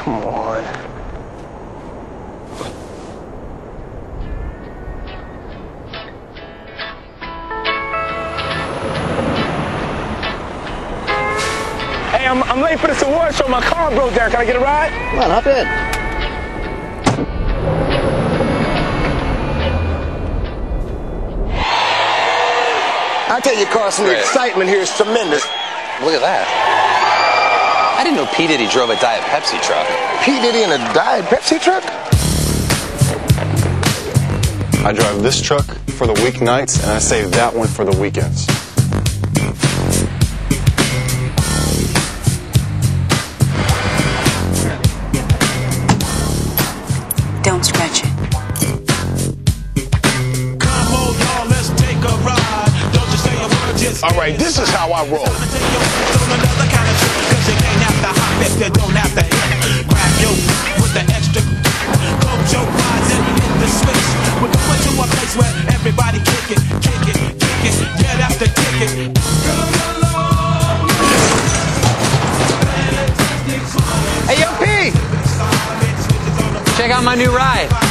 Come on. Hey, I'm late for this award show. My car broke down. Can I get a ride? Come on, hop in. I tell you, Carson, the excitement here is tremendous. Look at that. I didn't know P. Diddy drove a Diet Pepsi truck. P. Diddy in a Diet Pepsi truck? I drive this truck for the weeknights, and I save that one for the weekends. Don't scratch it. Come on, y'all, let's take a ride. Don't just say a word, just All right, this is how I roll. You don't have to hit. Grab your with the extra. Close your eyes and hit the switch. We're going to a place where everybody kick it, kick it, kick it. Get out the ticket. Come along. Hey, yo, P! Check out my new ride.